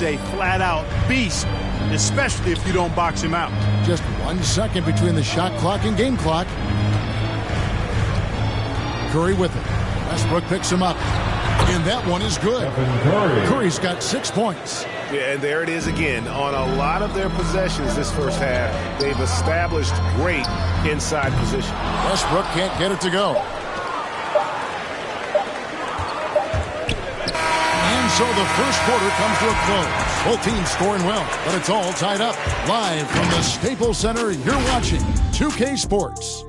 He's a flat-out beast, especially if you don't box him out. Just 1 second between the shot clock and game clock. Curry with it. Westbrook picks him up. And that one is good. Curry's got 6 points. Yeah, and there it is again. On a lot of their possessions this first half, they've established great inside position. Westbrook can't get it to go. And so the first quarter comes to a close. Both teams scoring well, but it's all tied up. Live from the Staples Center, you're watching 2K Sports.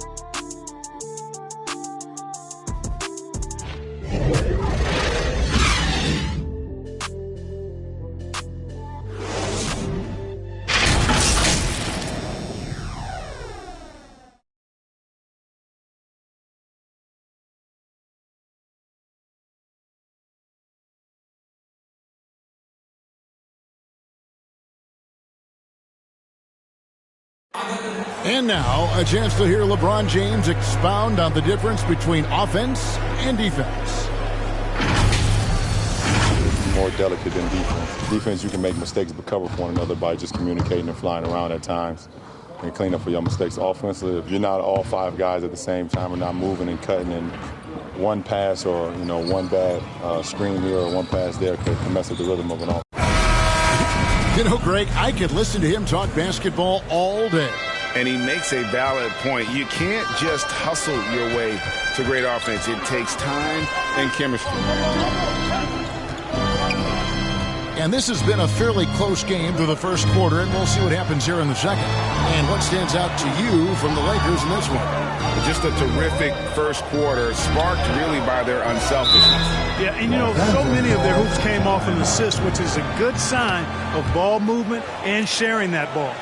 And now, a chance to hear LeBron James expound on the difference between offense and defense. More delicate than defense. Defense, you can make mistakes but cover for one another by just communicating and flying around at times and clean up for your mistakes. Offensively, if you're not all 5 guys at the same time and not moving and cutting, and one pass or one bad screen here or one pass there can mess with the rhythm of an offense. You know, Greg, I could listen to him talk basketball all day. And he makes a valid point. You can't just hustle your way to great offense. It takes time and chemistry. And this has been a fairly close game through the first quarter, and we'll see what happens here in the second. And what stands out to you from the Lakers in this one? Just a terrific first quarter, sparked really by their unselfishness. Yeah, and so many of their hoops came off an assist, which is a good sign of ball movement and sharing that ball.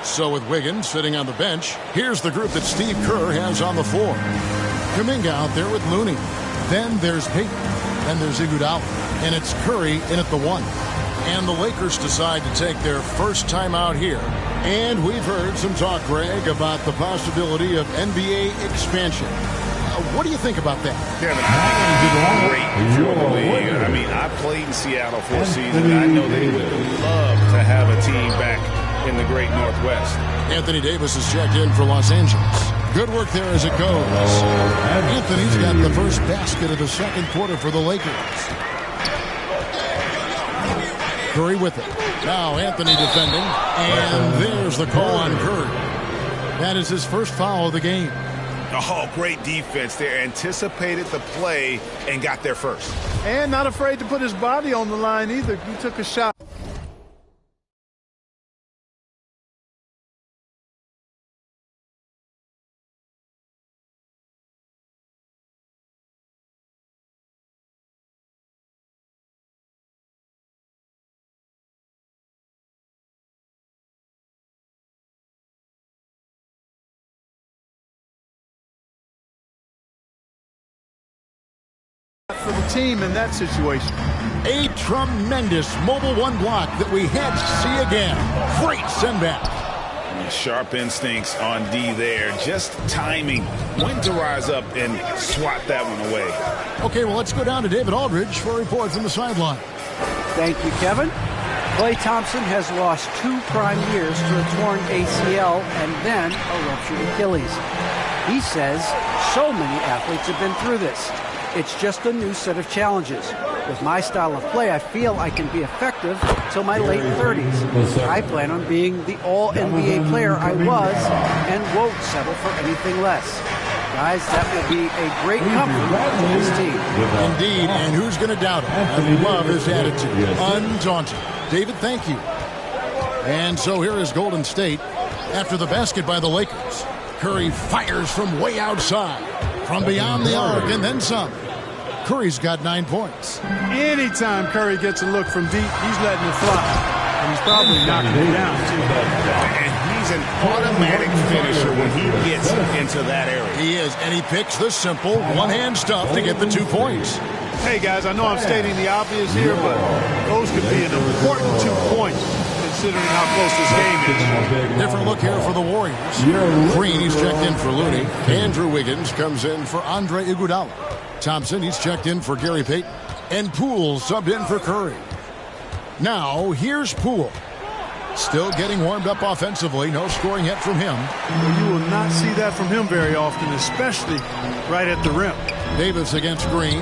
So with Wiggins sitting on the bench, here's the group that Steve Kerr has on the floor. Kuminga out there with Looney. Then there's Payton. Then there's Iguodala. And it's Curry in at the 1. And the Lakers decide to take their first time out here. And we've heard some talk, Greg, about the possibility of NBA expansion. What do you think about that? Kevin, I great for the league. I mean, I played in Seattle for a season, and I know they would love to have a team back in the great Northwest. Anthony Davis is checked in for Los Angeles. Good work there as it goes. Anthony's got the first basket of the second quarter for the Lakers. Curry with it. Now Anthony defending. And there's the call on Curry. That is his first foul of the game. Oh, great defense there. Anticipated the play and got there first. And not afraid to put his body on the line either. He took a shot. For the team in that situation. A tremendous Mobile One block that we had to see again. Great send back. Sharp instincts on D there. Just timing. When to rise up and swat that one away. Okay, well, let's go down to David Aldridge for a report from the sideline. Thank you, Kevin. Klay Thompson has lost 2 prime years to a torn ACL and then a ruptured Achilles. He says so many athletes have been through this. It's just a new set of challenges. With my style of play, I feel I can be effective till my late 30s. I plan on being the all-NBA player I was and won't settle for anything less. Guys, that will be a great comfort to this team. Indeed, and who's going to doubt it? I love his attitude. Undaunted. David, thank you. And so here is Golden State after the basket by the Lakers. Curry fires from way outside, from beyond the arc, and then some. Curry's got 9 points. Anytime Curry gets a look from deep, he's letting it fly. And he's probably knocking it down, too. And he's an automatic finisher when he gets into that area. He is, and he picks the simple one-hand stuff to get the 2 points. Hey, guys, I know I'm stating the obvious here, but those could be an important 2 points, considering how close this game is. Different look here for the Warriors. Green, he's checked in for Looney. Andrew Wiggins comes in for Andre Iguodala. Thompson, he's checked in for Gary Payton. And Poole subbed in for Curry. Now, here's Poole. Still getting warmed up offensively. No scoring yet from him. Well, you will not see that from him very often, especially right at the rim. Davis against Green.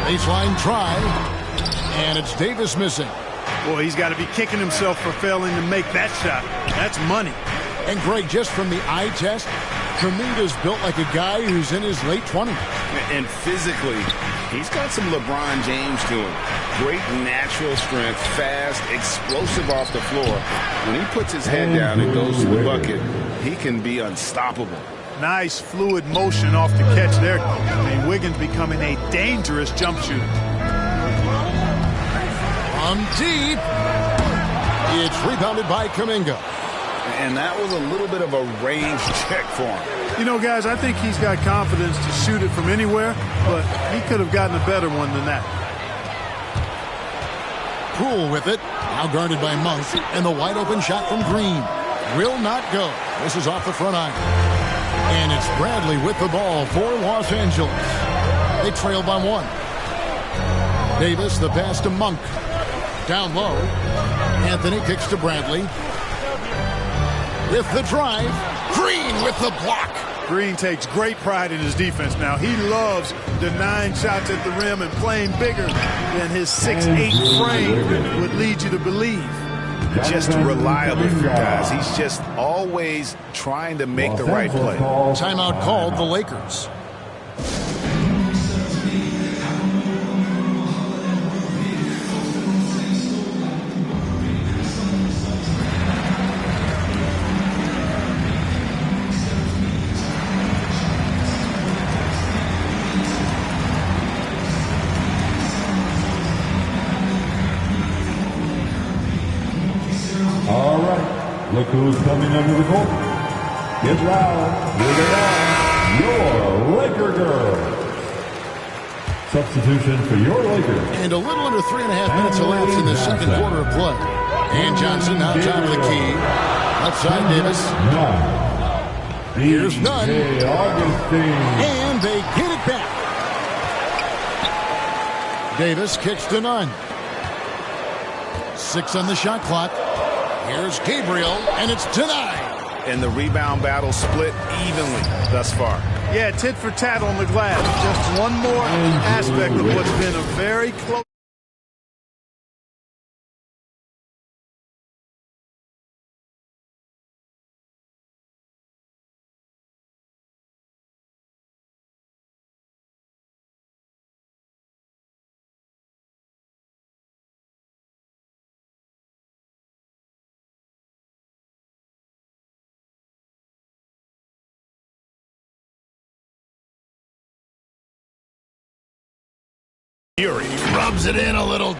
Baseline try. And it's Davis missing. Boy, he's got to be kicking himself for failing to make that shot. That's money. And Greg, just from the eye test, Kuminga's built like a guy who's in his late 20s. And physically, he's got some LeBron James to him. Great natural strength, fast, explosive off the floor. When he puts his head down and goes to the bucket, he can be unstoppable. Nice fluid motion off the catch there. I mean, Wiggins becoming a dangerous jump shooter. From deep. It's rebounded by Kuminga. And that was a little bit of a range check for him. You know, guys, I think he's got confidence to shoot it from anywhere, but he could have gotten a better one than that. Poole with it. Now guarded by Monk. And the wide open shot from Green. Will not go. This is off the front iron. And it's Bradley with the ball for Los Angeles. They trail by 1. Davis, the pass to Monk. Down low. Anthony kicks to Bradley. With the drive. Green with the block. Green takes great pride in his defense now. He loves denying shots at the rim and playing bigger than his 6'8" frame would lead you to believe. Just reliable for guys. He's just always trying to make the right play. Timeout called the Lakers. All right, look who's coming under the court. Get loud, here they are, your Laker girls. Substitution for your Lakers. And a little under 3.5 minutes elapsed in the second quarter of play. And Johnson now top of the key. Outside Davis. Here's Nunn. And they get it back. Davis kicks to Nunn. 6 on the shot clock. Here's Gabriel, and it's denied. And the rebound battle split evenly thus far. Yeah, tit for tat on the glass. Just one more aspect of what's been a very close. Fury rubs it in a little.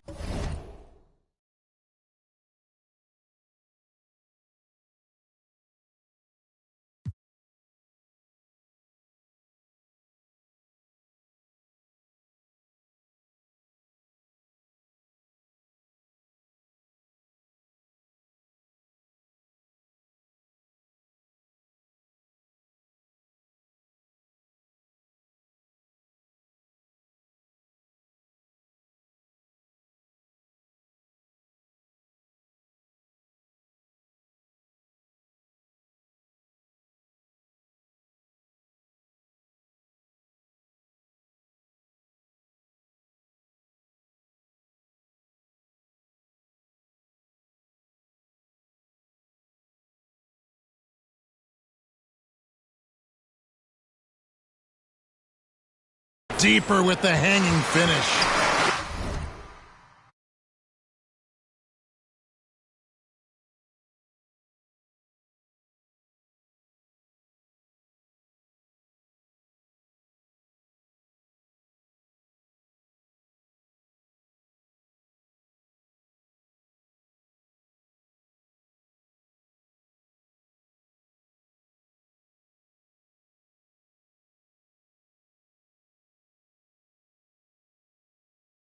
Deeper with the hanging finish.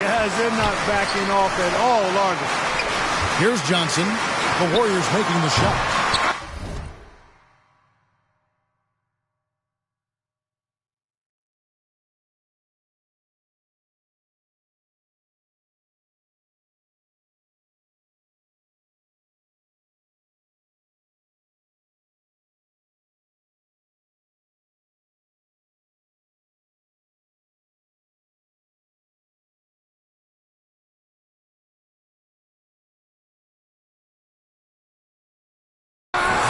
Guys, they're not backing off at all, are they? Here's Johnson. The Warriors making the shot.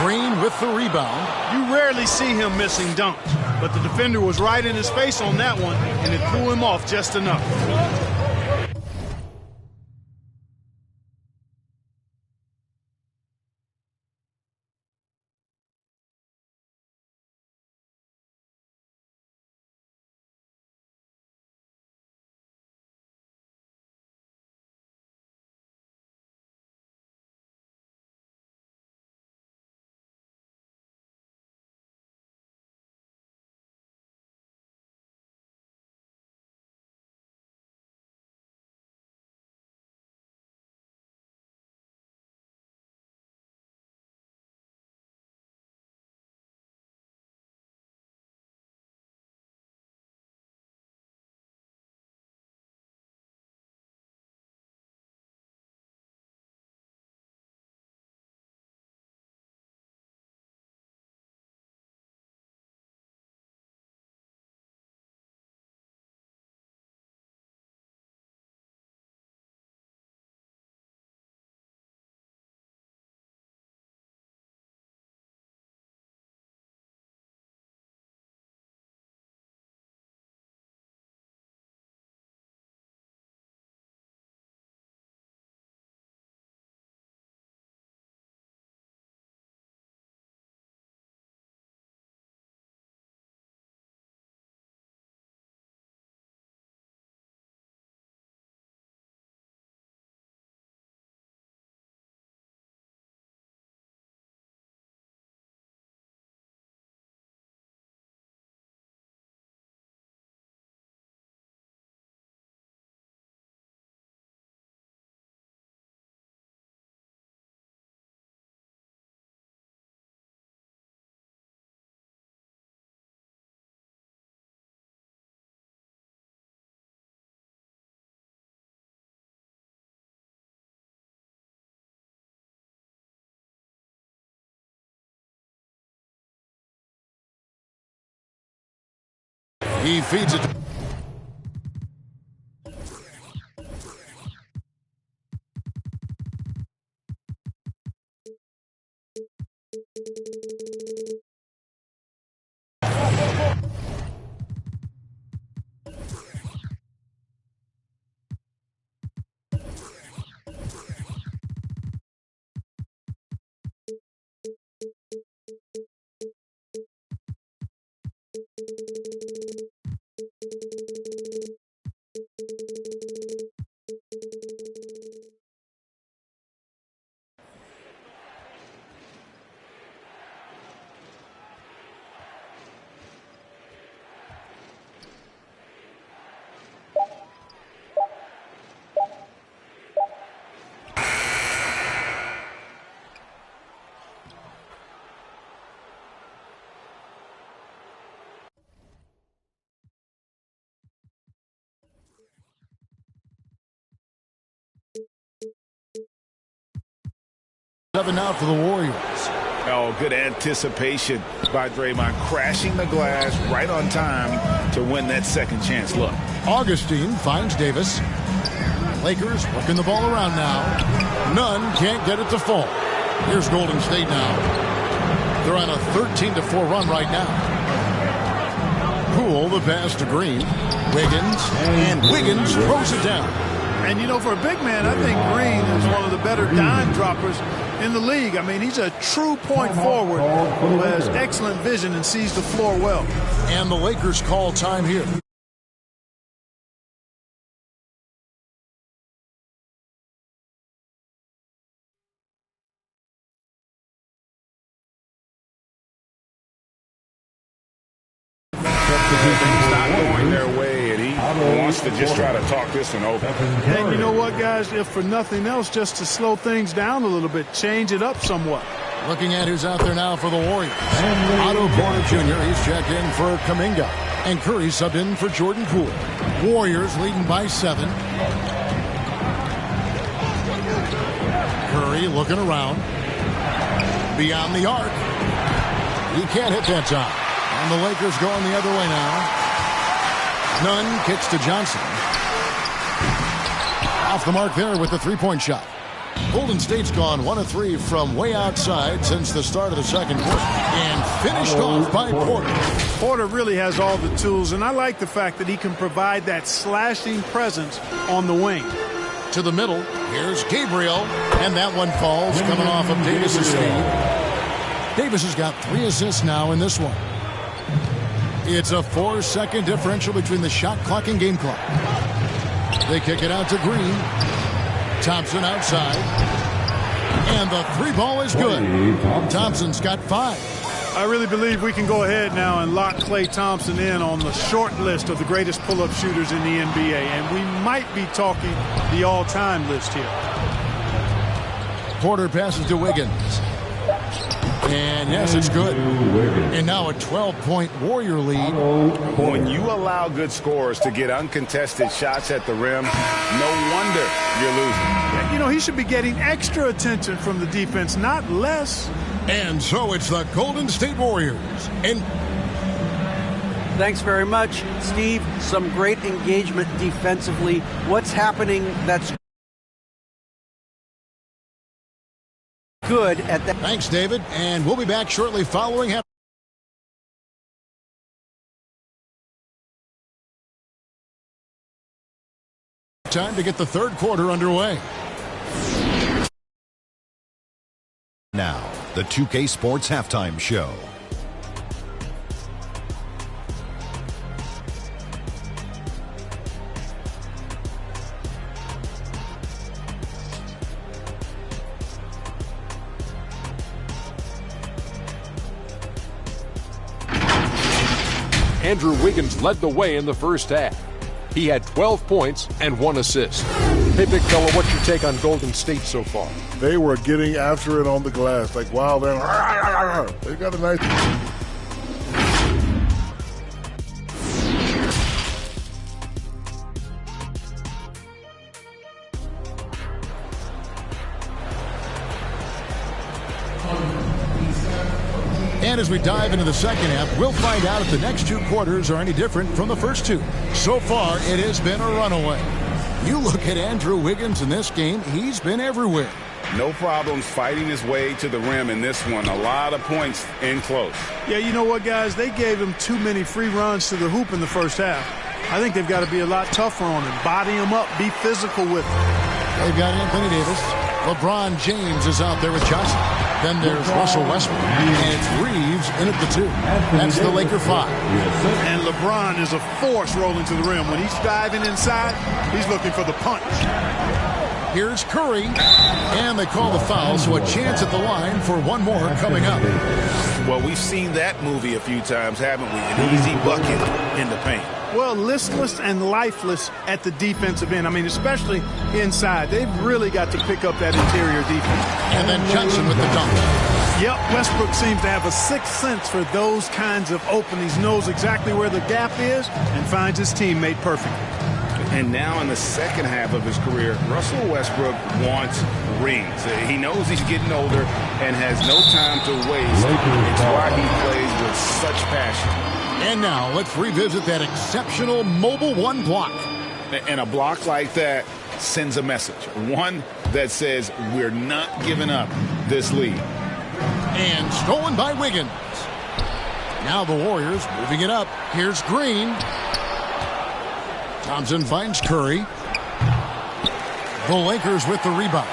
Green with the rebound. You rarely see him missing dunks, but the defender was right in his face on that one, and it threw him off just enough. He feeds it. Seven out for the Warriors. Oh, good anticipation by Draymond, crashing the glass right on time to win that second chance look. Augustine finds Davis. Lakers working the ball around now. Nunn can't get it to fall. Here's Golden State now. They're on a 13-4 run right now. Poole, the pass to Green. Wiggins throws it down. And, you know, for a big man, I think Green is one of the better dime droppers in the league. I mean, he's a true point forward who has excellent vision and sees the floor well. And the Lakers call time here. Things not going their way, and he wants to just try to talk this one over. And you know what, guys? If for nothing else, just to slow things down a little bit, change it up somewhat. Looking at who's out there now for the Warriors. Otto Porter Jr., he's checked in for Kuminga. And Curry subbed in for Jordan Poole. Warriors leading by 7. Curry looking around. Beyond the arc. He can't hit that time. And the Lakers going the other way now. Nunn kicks to Johnson. Off the mark there with the three-point shot. Golden State's gone 1 of 3 from way outside since the start of the second quarter, and finished off by Porter. Porter really has all the tools, and I like the fact that he can provide that slashing presence on the wing. To the middle, here's Gabriel, and that one falls coming off of Davis's feed. Davis has got 3 assists now in this one. It's a 4-second differential between the shot clock and game clock. They kick it out to Green. Thompson outside. And the 3 ball is good. Thompson's got 5. I really believe we can go ahead now and lock Klay Thompson in on the short list of the greatest pull-up shooters in the NBA. And we might be talking the all-time list here. Porter passes to Wiggins. And yes, it's good. And now a 12-point Warrior lead. When you allow good scorers to get uncontested shots at the rim, no wonder you're losing. You know, he should be getting extra attention from the defense, not less. And so it's the Golden State Warriors. And thanks very much, Steve. Some great engagement defensively. What's happening that's good at that? Thanks, David. And we'll be back shortly following him. Time to get the third quarter underway. Now, the 2K Sports Halftime Show. Andrew Wiggins led the way in the first half. He had 12 points and 1 assist. Hey, big fella, what's your take on Golden State so far? They were getting after it on the glass. Like, wow, they got a nice... And as we dive into the second half, we'll find out if the next 2 quarters are any different from the first 2. So far, it has been a runaway. You look at Andrew Wiggins in this game, he's been everywhere. No problems fighting his way to the rim in this one. A lot of points in close. Yeah, you know what, guys? They gave him too many free runs to the hoop in the first half. I think they've got to be a lot tougher on him. Body him up. Be physical with him. They've got Anthony Davis. LeBron James is out there with Johnson. Then there's Russell Westbrook. And it's Reeves in at the 2. That's the Laker 5. And LeBron is a force rolling to the rim. When he's diving inside, he's looking for the punch. Here's Curry. And they call the foul, so a chance at the line for one more coming up. Well, we've seen that movie a few times, haven't we? An easy bucket in the paint. Well, listless and lifeless at the defensive end. I mean, especially inside. They've really got to pick up that interior defense. And then Johnson with the dunk. Yep, Westbrook seems to have a sixth sense for those kinds of openings, knows exactly where the gap is, and finds his teammate perfectly. And now in the second half of his career, Russell Westbrook wants rings. He knows he's getting older and has no time to waste. It's why he plays with such passion. And now let's revisit that exceptional Mobile One block. And a block like that sends a message. One that says we're not giving up this lead. And stolen by Wiggins. Now the Warriors moving it up. Here's Green. Thompson finds Curry. The Lakers with the rebound.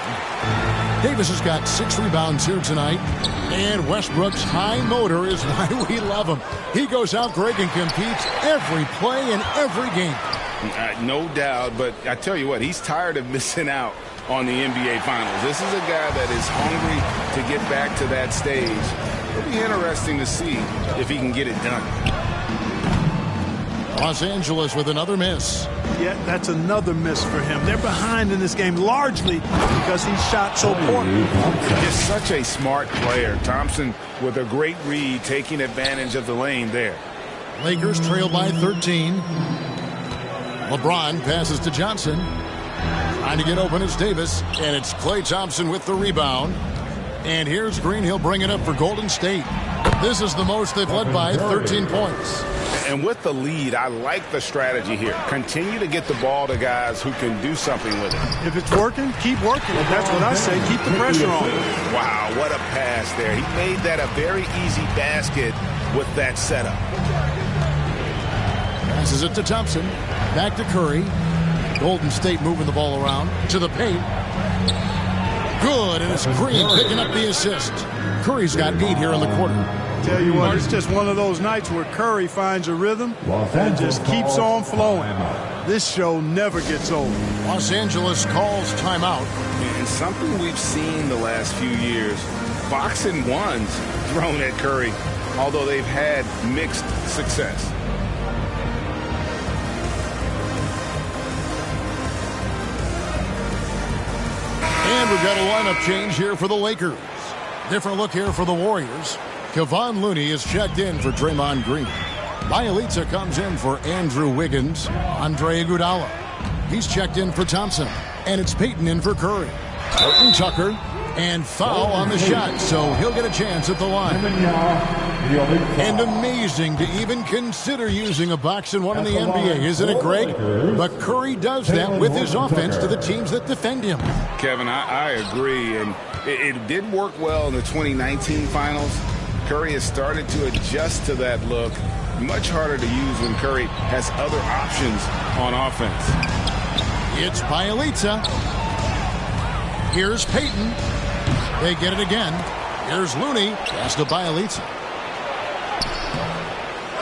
Davis has got 6 rebounds here tonight. And Westbrook's high motor is why we love him. He goes out, Greg, and competes every play in every game. No doubt, but I tell you what, he's tired of missing out on the NBA Finals. This is a guy that is hungry to get back to that stage. It'll be interesting to see if he can get it done. Los Angeles with another miss. Yeah, that's another miss for him. They're behind in this game largely because he shot so poorly. Just such a smart player. Thompson with a great read, taking advantage of the lane there. Lakers trail by 13. LeBron passes to Johnson. Trying to get open is Davis. And it's Klay Thompson with the rebound. And here's Green. He'll bring it up for Golden State. This is the most they've led by, 13 points. And with the lead, I like the strategy here. Continue to get the ball to guys who can do something with it. If it's working, keep working. That's what I say. Keep the pressure on. Wow, what a pass there. He made that a very easy basket with that setup. Passes it to Thompson. Back to Curry. Golden State moving the ball around to the paint. Good, and it's Green picking up the assist. Curry's got 8 here in the quarter. Tell you what, it's just one of those nights where Curry finds a rhythm and just keeps on flowing. This show never gets old. Los Angeles calls timeout. And something we've seen the last few years, boxing ones thrown at Curry, although they've had mixed success. And we've got a lineup change here for the Lakers. Different look here for the Warriors. Kevon Looney is checked in for Draymond Green. Bjelica comes in for Andrew Wiggins. Andre Iguodala. He's checked in for Thompson. And it's Payton in for Curry. Horton Tucker. And foul on the shot, so he'll get a chance at the line. And amazing to even consider using a box and one in the NBA, isn't it great? But Curry does that with his offense to the teams that defend him. Kevin, I agree, and it did work well in the 2019 finals. Curry has started to adjust to that look. Much harder to use when Curry has other options on offense. It's Bjelica. Here's Payton. They get it again. Here's Looney. Pass to Bjelica.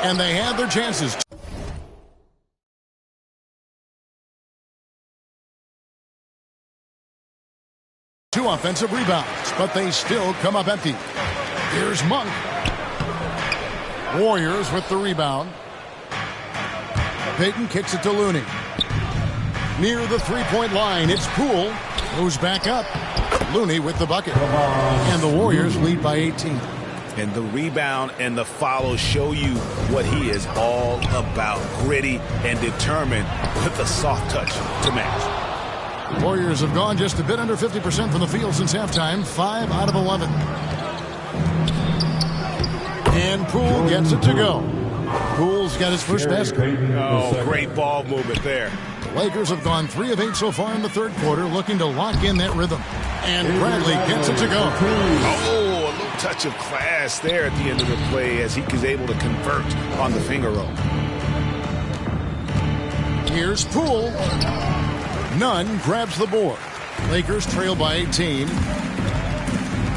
And they have their chances. 2 offensive rebounds, but they still come up empty. Here's Monk. Warriors with the rebound. Payton kicks it to Looney. Near the three-point line, it's Poole. Goes back up. Looney with the bucket. And the Warriors lead by 18. And the rebound and the follow show you what he is all about. Gritty and determined with the soft touch to match. Warriors have gone just a bit under 50% from the field since halftime. 5 out of 11. And Poole gets it to go. Poole's got his first basket. Oh, great ball movement there. The Lakers have gone 3 of 8 so far in the third quarter, looking to lock in that rhythm. And Bradley gets it to go. Oh, a little touch of class there at the end of the play as he is able to convert on the finger roll. Here's Poole. Nunn grabs the board. Lakers trail by 18.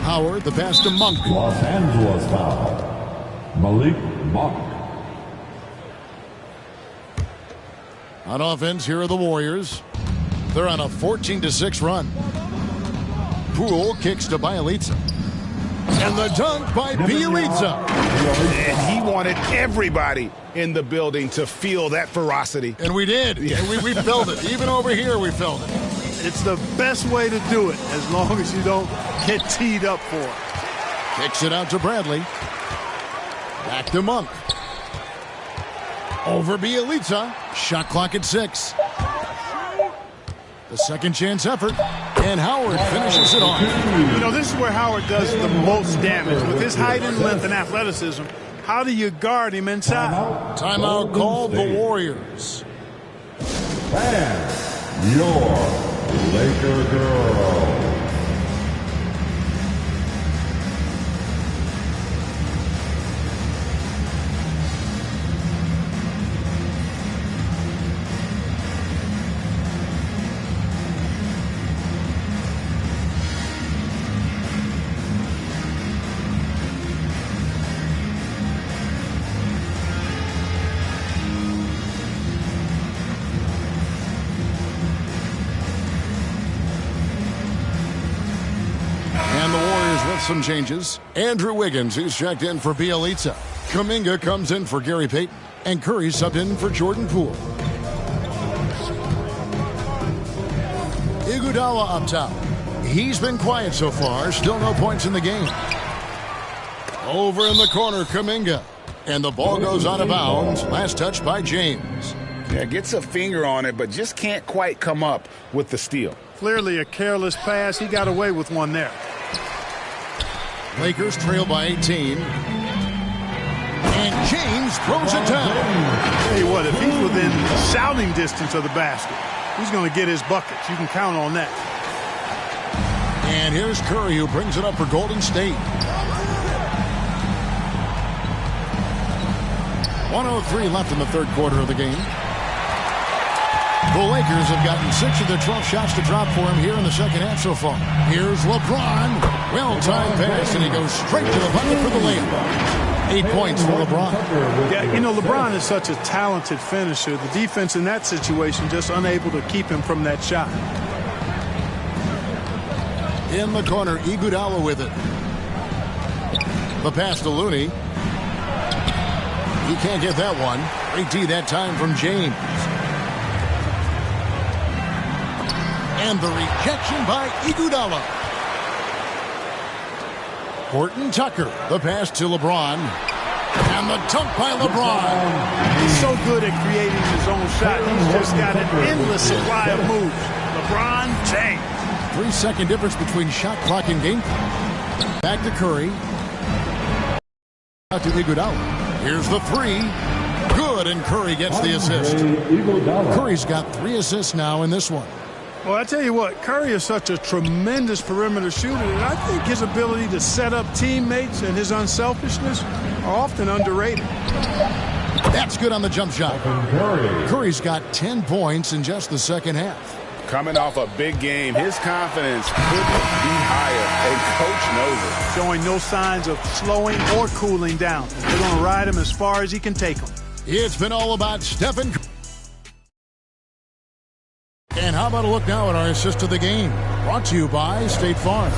Howard, the pass to Monk. Los Angeles foul. Malik Monk. On offense, here are the Warriors. They're on a 14-6 run. Poole kicks to Bjelica. And the dunk by Bjelica. And he wanted everybody in the building to feel that ferocity. And we did. Yeah. We felt it. Even over here, we felt it. It's the best way to do it, as long as you don't get teed up for it. Kicks it out to Bradley. Back to Monk. Over Bjelica. Shot clock at 6. The second chance effort. And Howard finishes it off. You know, this is where Howard does the most damage. With his height and length and athleticism, how do you guard him inside? Timeout called the Warriors. And your Laker girl. Some changes. Andrew Wiggins, who's checked in for Bjelica. Kuminga comes in for Gary Payton. And Curry subbed in for Jordan Poole. Iguodala up top. He's been quiet so far. Still no points in the game. Over in the corner, Kuminga. And the ball goes out of bounds. Last touch by James. Yeah, gets a finger on it, but just can't quite come up with the steal. Clearly a careless pass. He got away with one there. Lakers trail by 18. And James throws it down. Tell you what, if he's within shouting distance of the basket, he's going to get his buckets. You can count on that. And here's Curry, who brings it up for Golden State. 1:03 left in the third quarter of the game. The Lakers have gotten 6 of their 12 shots to drop for him here in the second half so far. Here's LeBron. Well-timed pass, and he goes straight to the bucket for the layup. 8 points for LeBron. Yeah, you know, LeBron is such a talented finisher. The defense in that situation just unable to keep him from that shot. In the corner, Iguodala with it. The pass to Looney. He can't get that one. Great D that time from James. And the rejection by Iguodala. Horton Tucker, the pass to LeBron. And the dunk by LeBron. He's so good at creating his own shot. He's just got an endless supply of moves. LeBron James. 3-second difference between shot clock and game clock. Back to Curry. Out to Iguodala. Here's the three. Good, and Curry gets the assist. Curry's got 3 assists now in this one. Well, I tell you what, Curry is such a tremendous perimeter shooter, and I think his ability to set up teammates and his unselfishness are often underrated. That's good on the jump shot. Curry's got 10 points in just the second half. Coming off a big game, his confidence couldn't be higher, and coach knows it. Showing no signs of slowing or cooling down. They're going to ride him as far as he can take him. It's been all about Stephen Curry. And how about a look now at our assist of the game? Brought to you by State Farm.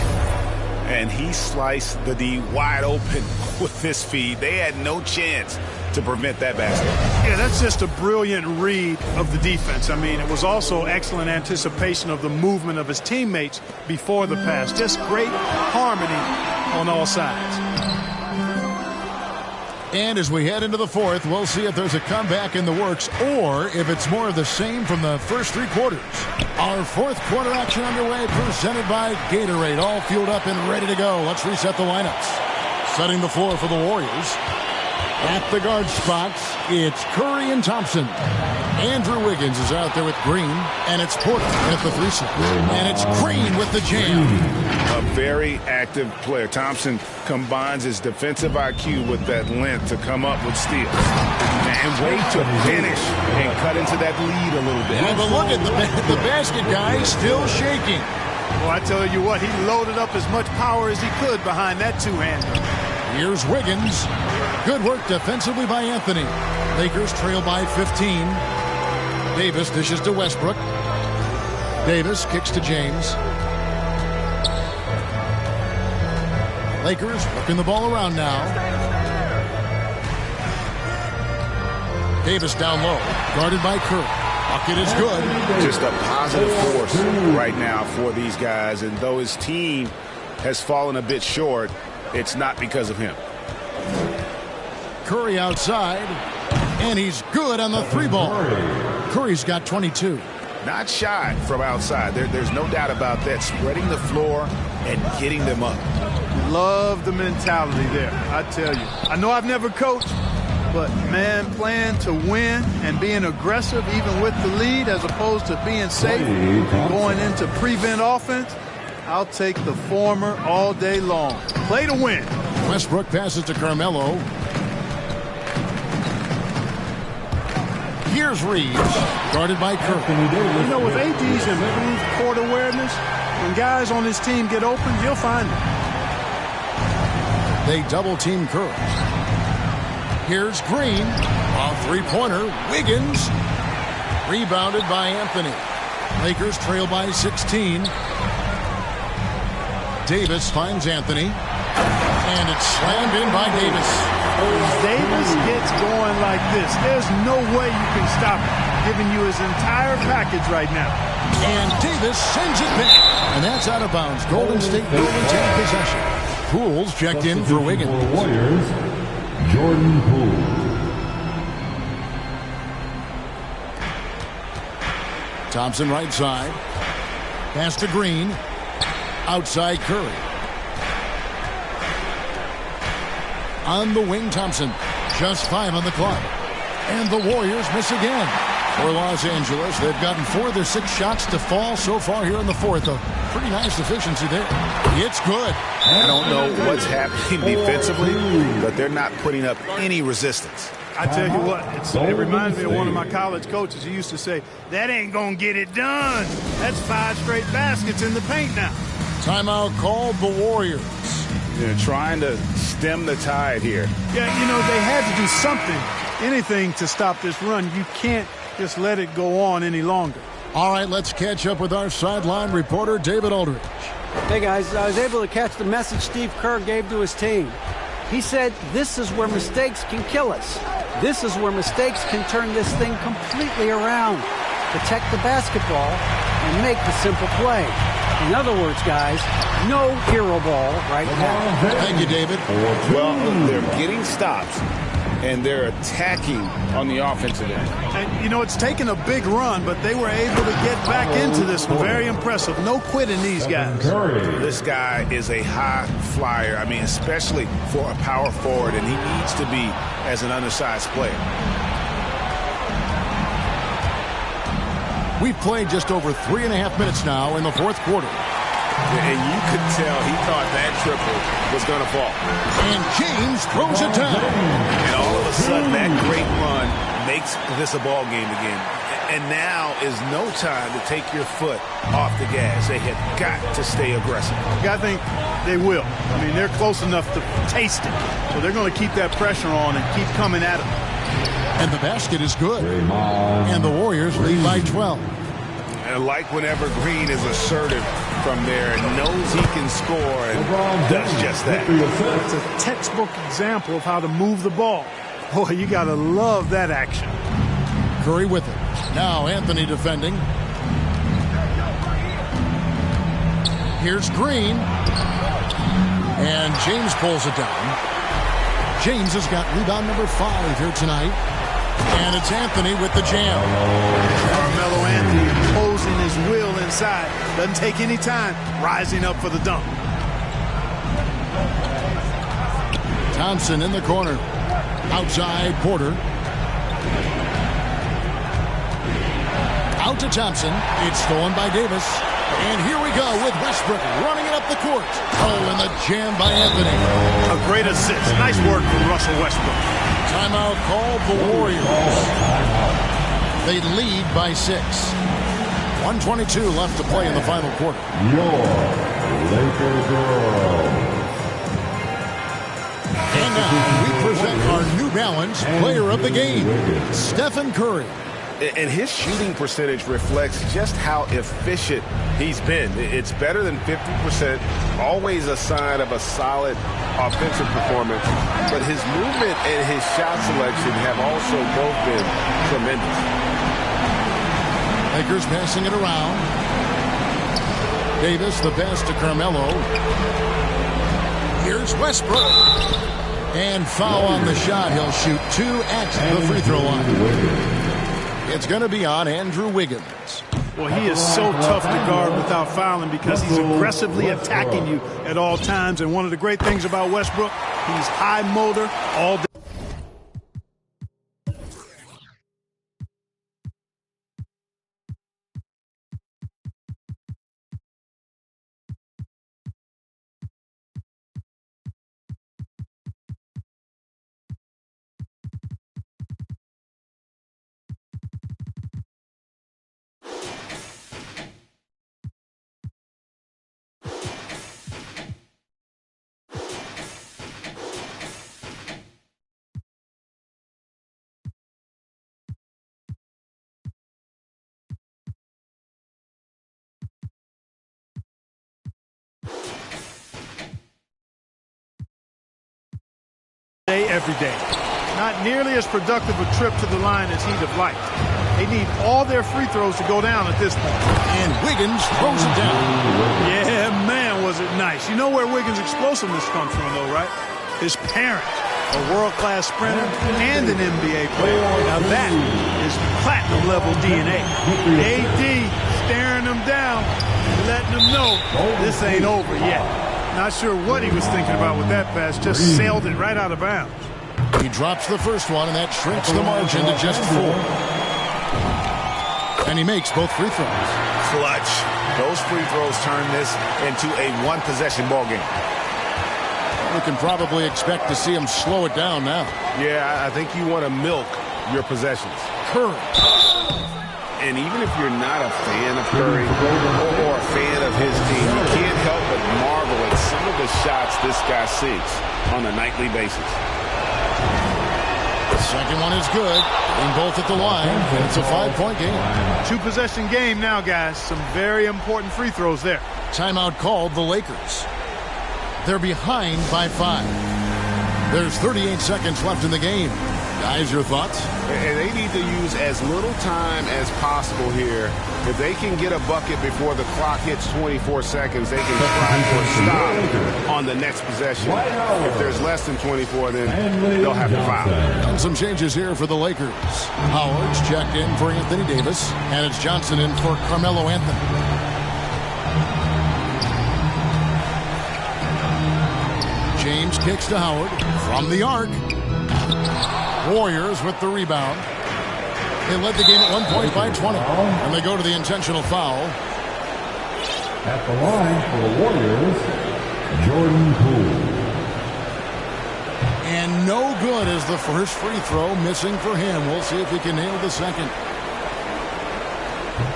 And he sliced the D wide open with this feed. They had no chance to prevent that basket. Yeah, that's just a brilliant read of the defense. I mean, it was also excellent anticipation of the movement of his teammates before the pass. Just great harmony on all sides. And as we head into the fourth, we'll see if there's a comeback in the works or if it's more of the same from the first 3 quarters. Our fourth quarter action underway, presented by Gatorade. All fueled up and ready to go. Let's reset the lineups. Setting the floor for the Warriors. At the guard spots, it's Curry and Thompson. Andrew Wiggins is out there with Green, and it's Porter at the 3 slot. And it's Green with the jam. A very active player. Thompson combines his defensive IQ with that length to come up with steals. And way to finish and cut into that lead a little bit. Yeah, but look at the basket guy still shaking. Well, I tell you what, he loaded up as much power as he could behind that two-hander. Here's Wiggins. Good work defensively by Anthony. Lakers trail by 15. Davis dishes to Westbrook. Davis kicks to James. Lakers working the ball around now. Davis down low, guarded by Curry. Bucket is good. Just a positive force right now for these guys. And though his team has fallen a bit short, it's not because of him. Curry outside, and he's good on the 3-ball. Curry's got 22. Not shy from outside. There's no doubt about that. Spreading the floor and getting them up. Love the mentality there, I tell you. I know I've never coached, but, man, playing to win and being aggressive even with the lead as opposed to being safe and going into prevent offense, I'll take the former all day long. Play to win. Westbrook passes to Carmelo. Here's Reeves, guarded by Curry. You know, with AD's improved court awareness, when guys on his team get open, he'll find them. They double-team Curry. Here's Green. A 3-pointer. Wiggins. Rebounded by Anthony. Lakers trail by 16. Davis finds Anthony. And it's slammed in by Davis. As Davis gets going like this, there's no way you can stop him, giving you his entire package right now. And Davis sends it back. And that's out of bounds. Golden State will retain possession. Poole's checked in for Wiggins. Warriors, Jordan Poole. Thompson right side. Pass to Green. Outside Curry. On the wing, Thompson. Just 5 on the clock. And the Warriors miss again. For Los Angeles, they've gotten 4 of their 6 shots to fall so far here in the fourth. A pretty nice efficiency there. It's good. I don't know what's happening defensively, but they're not putting up any resistance. I tell you what, it reminds me of one of my college coaches. He used to say, that ain't going to get it done. That's 5 straight baskets in the paint now. Timeout called the Warriors. They're trying to stem the tide here. Yeah, you know, they had to do something, anything to stop this run. You can't just let it go on any longer. All right, let's catch up with our sideline reporter, David Aldridge. Hey, guys, I was able to catch the message Steve Kerr gave to his team. He said, this is where mistakes can kill us. This is where mistakes can turn this thing completely around. Protect the basketball and make the simple play. In other words, guys, no hero ball right now. Thank you, David. Well, they're getting stops, and they're attacking on the offensive end. And, you know, it's taken a big run, but they were able to get back into this. Very impressive. No quitting these guys. This guy is a high flyer. I mean, especially for a power forward, and he needs to be as an undersized player. We've played just over 3.5 minutes now in the fourth quarter. And you could tell he thought that triple was going to fall. And James throws it down. And all of a sudden, that great run makes this a ball game again. And now is no time to take your foot off the gas. They have got to stay aggressive. I think they will. I mean, they're close enough to taste it. So they're going to keep that pressure on and keep coming at them. And the basket is good. And the Warriors lead by 12. And I like whenever Green is assertive from there and knows he can score and does just that. It's a textbook example of how to move the ball. Boy, you got to love that action. Curry with it. Now Anthony defending. Here's Green. And James pulls it down. James has got rebound number 5 here tonight. And it's Anthony with the jam. Carmelo Anthony imposing his will inside. Doesn't take any time. Rising up for the dunk. Thompson in the corner. Outside Porter. Out to Thompson. It's stolen by Davis. And here we go with Westbrook running it up the court. Oh, and the jam by Anthony. A great assist. Nice work from Russell Westbrook. Timeout called the Warriors. They lead by 6. 1:22 left to play in the final quarter. Your Laker girl. And now we present our New Balance player of the game, Stephen Curry. And his shooting percentage reflects just how efficient he's been. It's better than 50%, always a sign of a solid offensive performance. But his movement and his shot selection have also both been tremendous. Lakers passing it around. Davis the pass to Carmelo. Here's Westbrook. And foul on the shot. He'll shoot 2 at the free throw line. It's going to be on Andrew Wiggins. Well, he is so tough to guard without fouling because he's aggressively attacking you at all times. And one of the great things about Westbrook, he's high motor all day. Every day. Not nearly as productive a trip to the line as he'd have liked. They need all their free throws to go down at this point. And Wiggins throws it down. Yeah, man, was it nice. You know where Wiggins' explosiveness comes from, though, right? His parents, a world-class sprinter and an NBA player. Now that is platinum-level DNA. AD staring them down, letting them know this ain't over yet. Not sure what he was thinking about with that pass. Just sailed it right out of bounds. He drops the first one, and that shrinks the margin to just 4. And he makes both free throws. Clutch. Those free throws turn this into a one-possession ball game. We can probably expect to see him slow it down now. Yeah, I think you want to milk your possessions. Curry. And even if you're not a fan of Curry or a fan of his team, you can't help but marvel at some of the shots this guy sees on a nightly basis. The second one is good. And both at the line. And it's a 5-point game. 2-possession game now, guys. Some very important free throws there. Timeout called the Lakers. They're behind by 5. There's 38 seconds left in the game. Guys, your thoughts? And they need to use as little time as possible here. If they can get a bucket before the clock hits 24 seconds, they can try for a stop on the next possession. If there's less than 24, then they'll have to foul. And some changes here for the Lakers. Howard's checked in for Anthony Davis, and it's Johnson in for Carmelo Anthony. James kicks to Howard from the arc. Warriors with the rebound. They led the game at one point by 20. And they go to the intentional foul. At the line for the Warriors, Jordan Poole. And no good is the first free throw, missing for him. We'll see if he can nail the second.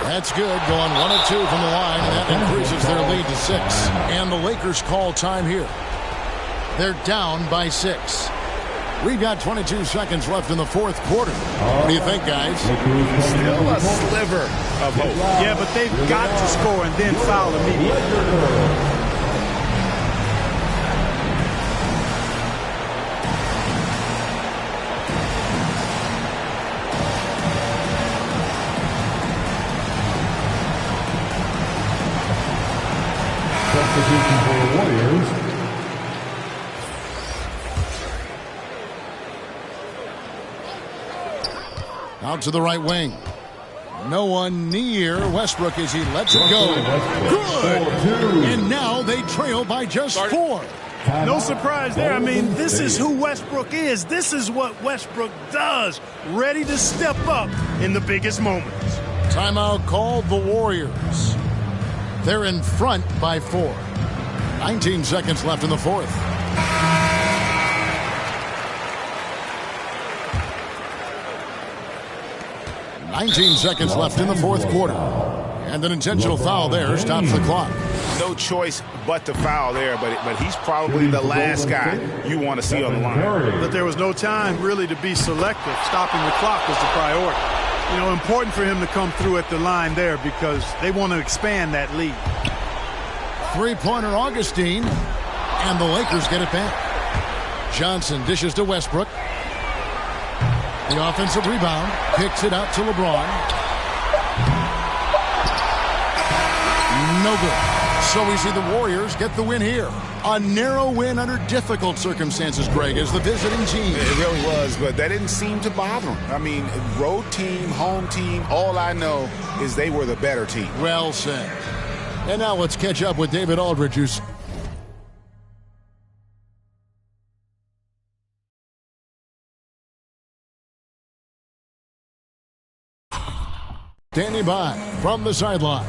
That's good, going 1 of 2 from the line, and that increases their lead to 6. And the Lakers call time here. They're down by 6. We've got 22 seconds left in the fourth quarter. What do you think, guys? Still a sliver of hope. Yeah, but they've got to score and then foul immediately. Substitution for the Warriors. Out to the right wing. No one near Westbrook as he lets it go. Good! And now they trail by just 4. No surprise there. I mean, this is who Westbrook is. This is what Westbrook does. Ready to step up in the biggest moments. Timeout called the Warriors. They're in front by 4. 19 seconds left in the fourth. $19 seconds left in the fourth quarter. And an intentional foul there stops the clock. No choice but to foul there, but he's probably the last guy you want to see on the line. But there was no time really to be selective. Stopping the clock was the priority. You know, important for him to come through at the line there because they want to expand that lead. Three-pointer Augustine, and the Lakers get it back. Johnson dishes to Westbrook. The offensive rebound, picks it out to LeBron. No good. So we see the Warriors get the win here. A narrow win under difficult circumstances, Greg, as the visiting team. It really was, but that didn't seem to bother them. I mean, road team, home team, all I know is they were the better team. Well said. And now let's catch up with David Aldridge, who's standing by from the sideline.